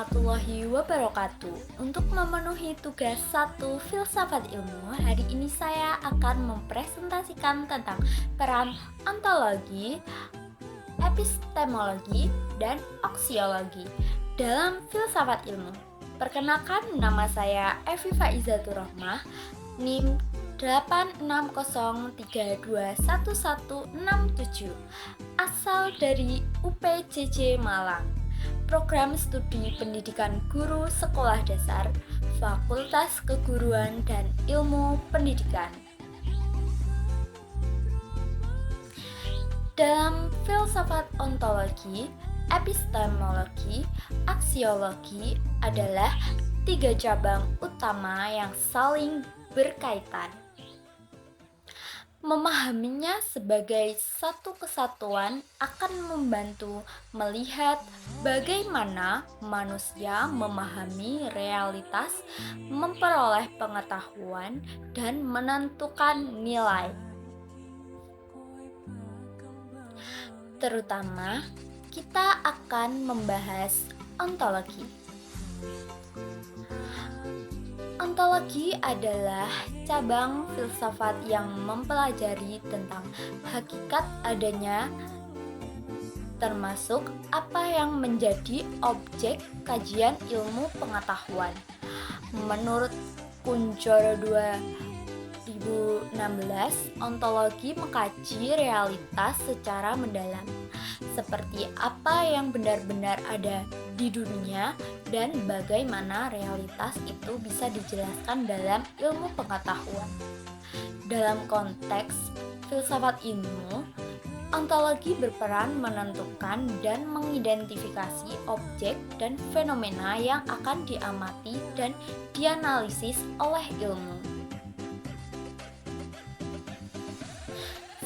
warahmatullahi wabarakatuh. Untuk memenuhi tugas satu filsafat ilmu, hari ini saya akan mempresentasikan tentang peran ontologi, epistemologi, dan aksiologi dalam filsafat ilmu. Perkenalkan, nama saya Evi Faizatur Rohmah, NIM 860321167, asal dari UPJJ Malang. Program Studi Pendidikan Guru Sekolah Dasar, Fakultas Keguruan dan Ilmu Pendidikan. Dalam filsafat ontologi, epistemologi, aksiologi adalah tiga cabang utama yang saling berkaitan. Memahaminya sebagai satu kesatuan akan membantu melihat bagaimana manusia memahami realitas, memperoleh pengetahuan, dan menentukan nilai. Terutama, kita akan membahas ontologi. Ontologi adalah cabang filsafat yang mempelajari tentang hakikat adanya, termasuk apa yang menjadi objek kajian ilmu pengetahuan. Menurut Kuncoro 2016, ontologi mengkaji realitas secara mendalam, seperti apa yang benar-benar ada di dunia dan bagaimana realitas itu bisa dijelaskan dalam ilmu pengetahuan. Dalam konteks filsafat ilmu, ontologi berperan menentukan dan mengidentifikasi objek dan fenomena yang akan diamati dan dianalisis oleh ilmu.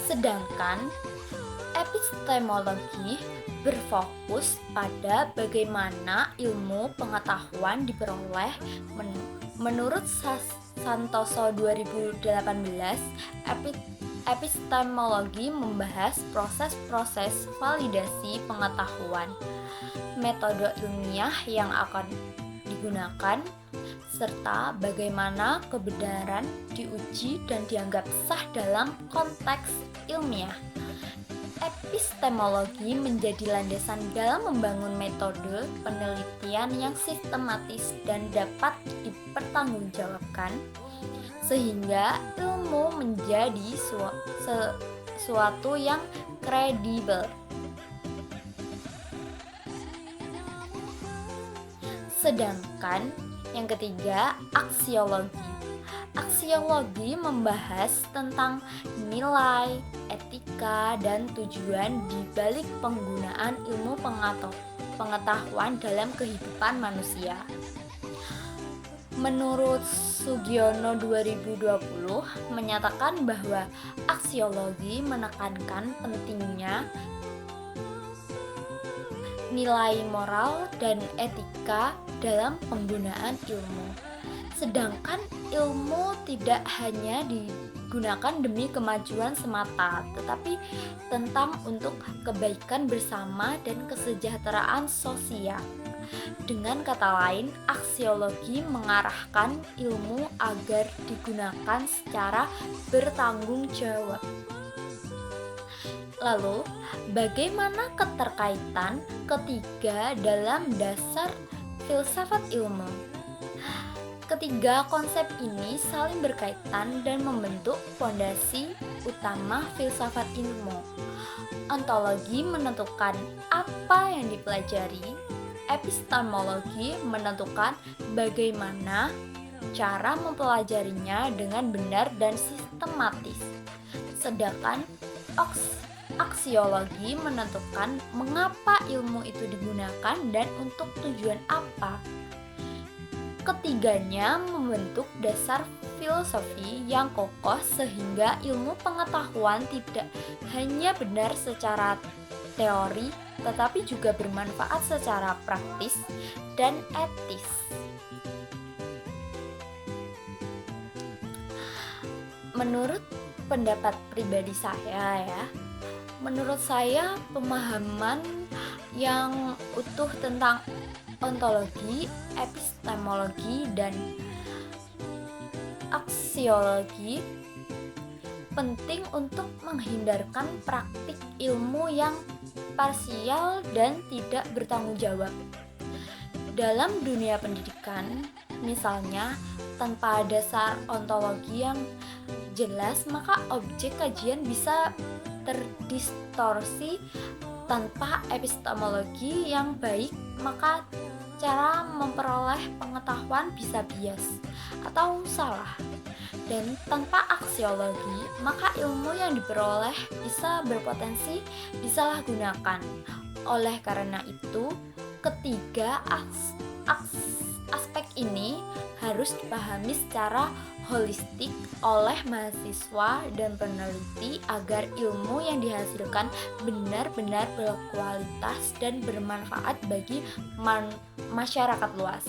Sedangkan epistemologi berfokus pada bagaimana ilmu pengetahuan diperoleh. Menurut Santoso 2018, epistemologi membahas proses-proses validasi pengetahuan, metode ilmiah yang akan digunakan, serta bagaimana kebenaran diuji dan dianggap sah dalam konteks ilmiah. Epistemologi menjadi landasan dalam membangun metode penelitian yang sistematis dan dapat dipertanggungjawabkan, sehingga ilmu menjadi sesuatu yang kredibel. Sedangkan yang ketiga, aksiologi. Aksiologi membahas tentang nilai, etika, dan tujuan di balik penggunaan ilmu pengetahuan dalam kehidupan manusia. Menurut Sugiono 2020 menyatakan bahwa aksiologi menekankan pentingnya nilai moral dan etika dalam penggunaan ilmu. Sedangkan ilmu tidak hanya digunakan demi kemajuan semata, tetapi tentang untuk kebaikan bersama dan kesejahteraan sosial. Dengan kata lain, aksiologi mengarahkan ilmu agar digunakan secara bertanggung jawab. Lalu, bagaimana keterkaitan ketiga dalam dasar filsafat ilmu? Ketiga konsep ini saling berkaitan dan membentuk fondasi utama filsafat ilmu. Ontologi menentukan apa yang dipelajari, epistemologi menentukan bagaimana cara mempelajarinya dengan benar dan sistematis. Sedangkan aksiologi menentukan mengapa ilmu itu digunakan dan untuk tujuan apa. Ketiganya membentuk dasar filosofi yang kokoh sehingga ilmu pengetahuan tidak hanya benar secara teori tetapi juga bermanfaat secara praktis dan etis. Menurut pendapat pribadi saya menurut saya pemahaman yang utuh tentang ontologi, epistemologi, dan aksiologi penting untuk menghindarkan praktik ilmu yang parsial dan tidak bertanggung jawab. Dalam dunia pendidikan, misalnya, tanpa dasar ontologi yang jelas, maka objek kajian bisa terdistorsi. Tanpa epistemologi yang baik, maka cara memperoleh pengetahuan bisa bias atau salah. Dan tanpa aksiologi, maka ilmu yang diperoleh bisa berpotensi disalahgunakan. Oleh karena itu, ketiga aspek ini harus dipahami secara holistik oleh mahasiswa dan peneliti agar ilmu yang dihasilkan benar-benar berkualitas dan bermanfaat bagi masyarakat luas.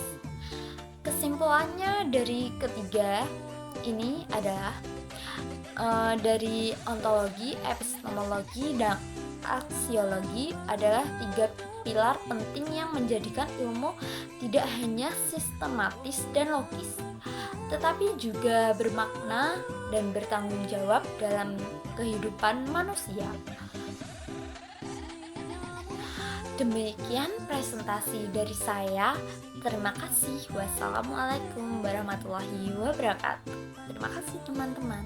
Kesimpulannya dari ketiga ini adalah dari ontologi, epistemologi, dan aksiologi adalah tiga pilar penting yang menjadikan ilmu tidak hanya sistematis dan logis, tetapi juga bermakna dan bertanggung jawab dalam kehidupan manusia. Demikian presentasi dari saya. Terima kasih. Wassalamualaikum warahmatullahi wabarakatuh. Terima kasih teman-teman.